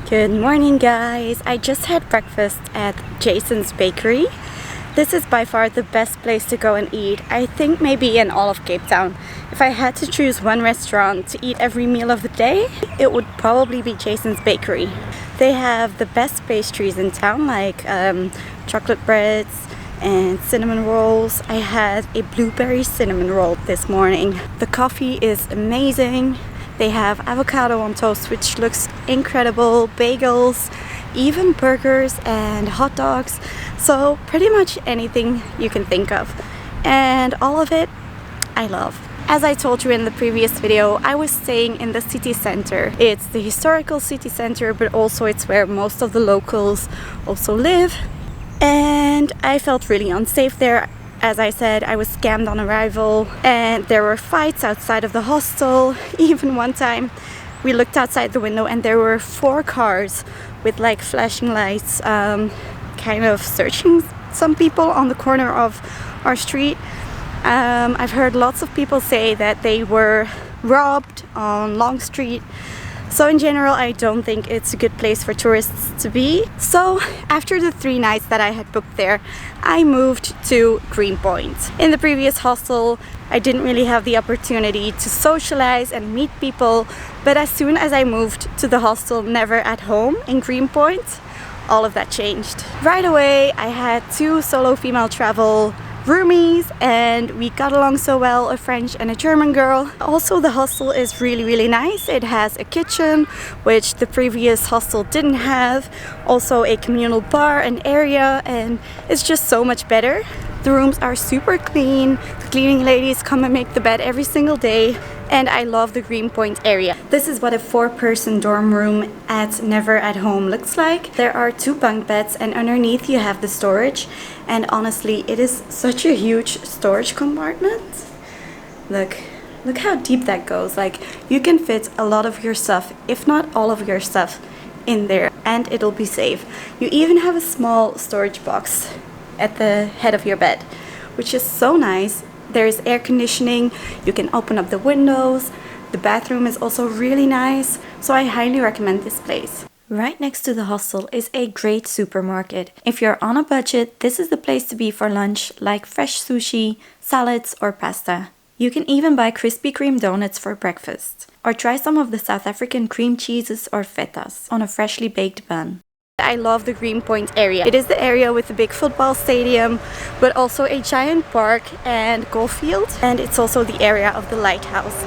Good morning, guys. I just had breakfast at Jason's Bakery. This is by far the best place to go and eat, I think maybe in all of Cape Town. If I had to choose one restaurant to eat every meal of the day, it would probably be Jason's Bakery. They have the best pastries in town, like chocolate breads and cinnamon rolls. I had a blueberry cinnamon roll this morning. The coffee is amazing. They have avocado on toast, which looks incredible, bagels, even burgers and hot dogs. So pretty much anything you can think of. And all of it, I love. As I told you in the previous video, I was staying in the city center. It's the historical city center, but also it's where most of the locals also live. And I felt really unsafe there. As I said, I was scammed on arrival and there were fights outside of the hostel. Even one time we looked outside the window and there were 4 cars with like flashing lights kind of searching some people on the corner of our street. I've heard lots of people say that they were robbed on Long Street. So in general, I don't think it's a good place for tourists to be. So after the 3 nights that I had booked there, I moved to Greenpoint. In the previous hostel, I didn't really have the opportunity to socialize and meet people, but as soon as I moved to the hostel Never at Home in Greenpoint, all of that changed. Right away, I had 2 solo female travel roomies and we got along so well, a French and a German girl. Also, the hostel is really nice. It has a kitchen, which the previous hostel didn't have. Also a communal bar and area, and it's just so much better. The rooms are super clean. The cleaning ladies come and make the bed every single day. And I love the Greenpoint area. This is what a 4-person dorm room at Never at Home looks like. There are 2 bunk beds and underneath you have the storage. And honestly, it is such a huge storage compartment. Look how deep that goes. Like, you can fit a lot of your stuff, if not all of your stuff, in there and it'll be safe. You even have a small storage box at the head of your bed, which is so nice. There's air conditioning, you can open up the windows, the bathroom is also really nice, so I highly recommend this place. Right next to the hostel is a great supermarket. If you're on a budget, this is the place to be for lunch, like fresh sushi, salads or pasta. You can even buy Krispy Kreme donuts for breakfast, or try some of the South African cream cheeses or fetas on a freshly baked bun. I love the Greenpoint area. It is the area with the big football stadium, but also a giant park and golf field. And it's also the area of the lighthouse.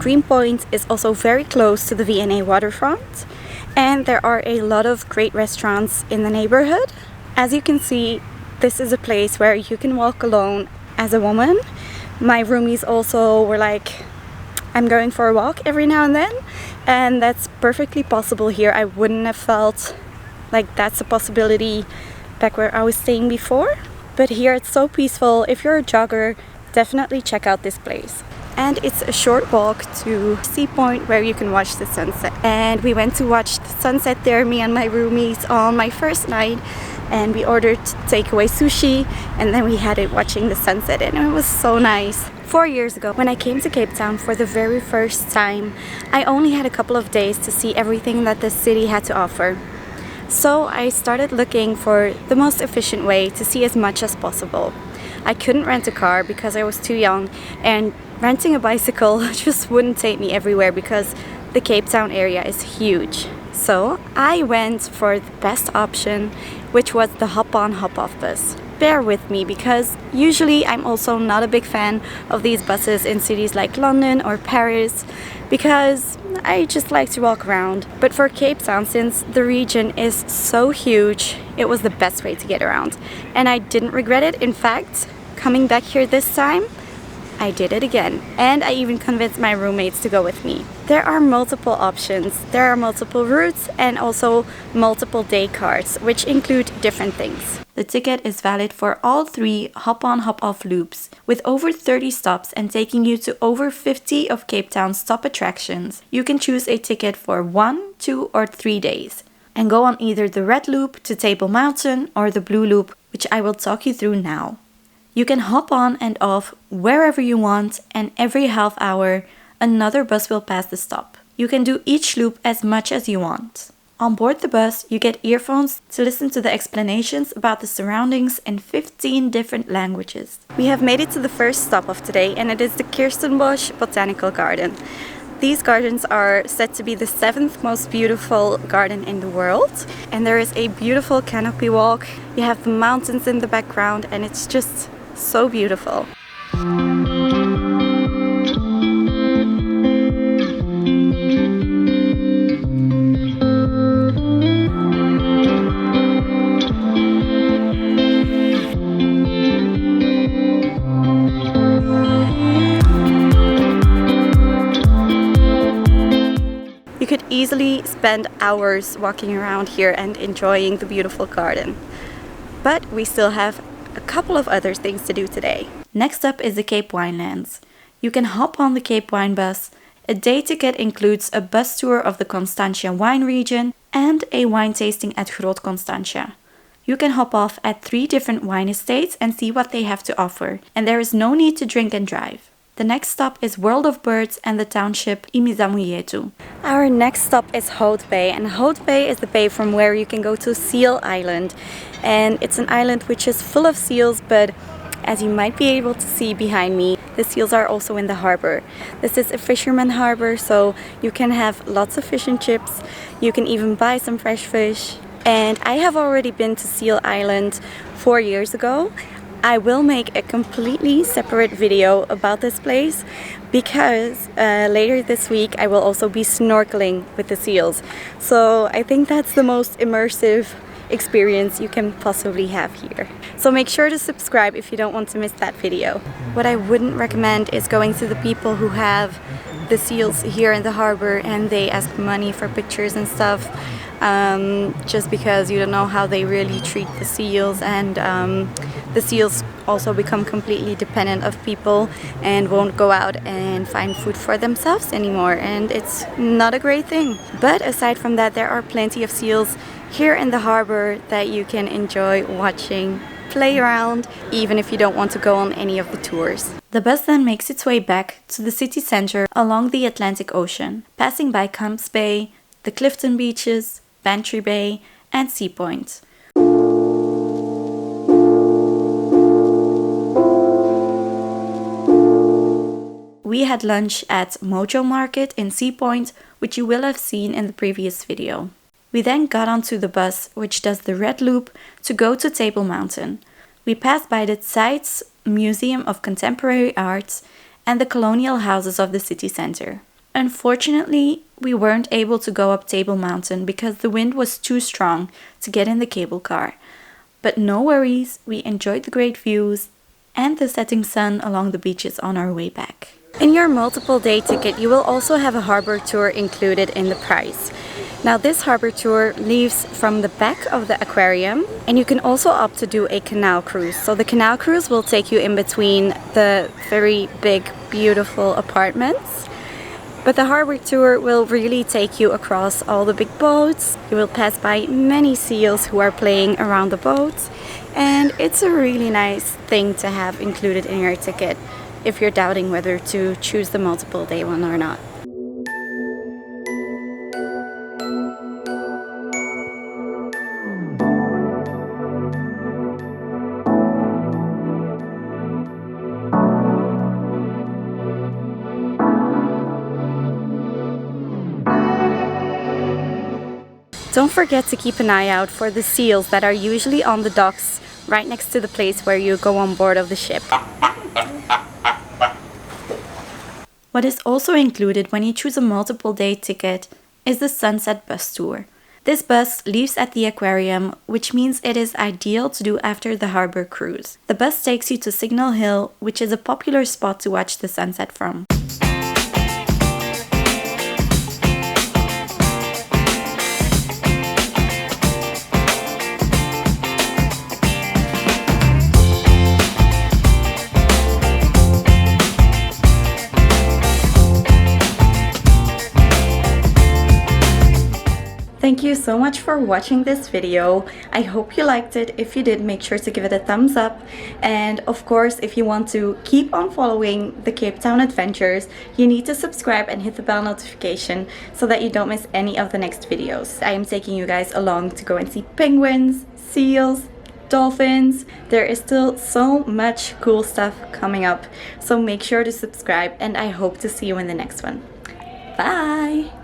Greenpoint is also very close to the V&A waterfront. And there are a lot of great restaurants in the neighborhood. As you can see, this is a place where you can walk alone as a woman. My roomies also were like, I'm going for a walk every now and then. And that's perfectly possible here. I wouldn't have felt like that's a possibility back where I was staying before. But here it's so peaceful. If you're a jogger, definitely check out this place. And it's a short walk to Sea Point where you can watch the sunset. And we went to watch the sunset there, me and my roomies, on my first night. And we ordered takeaway sushi and then we had it watching the sunset and it was so nice. 4 years ago, when I came to Cape Town for the very first time, I only had a couple of days to see everything that the city had to offer. So I started looking for the most efficient way to see as much as possible. I couldn't rent a car because I was too young, and renting a bicycle just wouldn't take me everywhere because the Cape Town area is huge. So I went for the best option, which was the hop-on hop-off bus. Bear with me because usually I'm also not a big fan of these buses in cities like London or Paris because I just like to walk around. But for Cape Town, since the region is so huge, it was the best way to get around. And I didn't regret it. In fact, coming back here this time, I did it again. And I even convinced my roommates to go with me. There are multiple options. There are multiple routes and also multiple day cards, which include different things. The ticket is valid for all 3 hop-on hop-off loops, with over 30 stops and taking you to over 50 of Cape Town's top attractions. You can choose a ticket for 1, 2 or 3 days and go on either the red loop to Table Mountain or the blue loop, which I will talk you through now. You can hop on and off wherever you want, and every half hour another bus will pass the stop. You can do each loop as much as you want. On board the bus, you get earphones to listen to the explanations about the surroundings in 15 different languages. We have made it to the first stop of today, and it is the Kirstenbosch Botanical Garden. These gardens are said to be the 7th most beautiful garden in the world, and there is a beautiful canopy walk. You have the mountains in the background, and it's just so beautiful. You could easily spend hours walking around here and enjoying the beautiful garden. But we still have a couple of other things to do today. Next up is the Cape Winelands. You can hop on the Cape Wine bus. A day ticket includes a bus tour of the Constantia wine region and a wine tasting at Groot Constantia. You can hop off at 3 different wine estates and see what they have to offer, and there is no need to drink and drive. The next stop is World of Birds and the township Imizamuyetu. Our next stop is Hout Bay, and Hout Bay is the bay from where you can go to Seal Island. And it's an island which is full of seals, but as you might be able to see behind me, the seals are also in the harbor. This is a fisherman harbor, so you can have lots of fish and chips. You can even buy some fresh fish. And I have already been to Seal Island 4 years ago. I will make a completely separate video about this place because later this week I will also be snorkeling with the seals. So I think that's the most immersive experience you can possibly have here. So make sure to subscribe if you don't want to miss that video. What I wouldn't recommend is going to the people who have the seals here in the harbor and they ask money for pictures and stuff. Just because you don't know how they really treat the seals, and the seals also become completely dependent of people and won't go out and find food for themselves anymore, and it's not a great thing. But aside from that, there are plenty of seals here in the harbor that you can enjoy watching, play around, even if you don't want to go on any of the tours. The bus then makes its way back to the city center along the Atlantic Ocean, passing by Camps Bay, the Clifton Beaches, Bantry Bay and Sea Point. We had lunch at Mojo Market in Sea Point, which you will have seen in the previous video. We then got onto the bus, which does the red loop, to go to Table Mountain. We passed by the Zeitz Museum of Contemporary Art and the colonial houses of the city center. Unfortunately, we weren't able to go up Table Mountain because the wind was too strong to get in the cable car. But no worries, we enjoyed the great views and the setting sun along the beaches on our way back. In your multiple day ticket, you will also have a harbor tour included in the price. Now this harbor tour leaves from the back of the aquarium, and you can also opt to do a canal cruise. So the canal cruise will take you in between the very big, beautiful apartments. But the harbor tour will really take you across all the big boats. You will pass by many seals who are playing around the boats. And it's a really nice thing to have included in your ticket if you're doubting whether to choose the multiple day one or not. Don't forget to keep an eye out for the seals that are usually on the docks right next to the place where you go on board of the ship. What is also included when you choose a multiple day ticket is the Sunset Bus Tour. This bus leaves at the aquarium, which means it is ideal to do after the harbor cruise. The bus takes you to Signal Hill, which is a popular spot to watch the sunset from. Thank you so much for watching this video. I hope you liked it. If you did, make sure to give it a thumbs up. And of course, if you want to keep on following the Cape Town adventures, you need to subscribe and hit the bell notification so that you don't miss any of the next videos. I am taking you guys along to go and see penguins, seals, dolphins. There is still so much cool stuff coming up. So make sure to subscribe, and I hope to see you in the next one. Bye!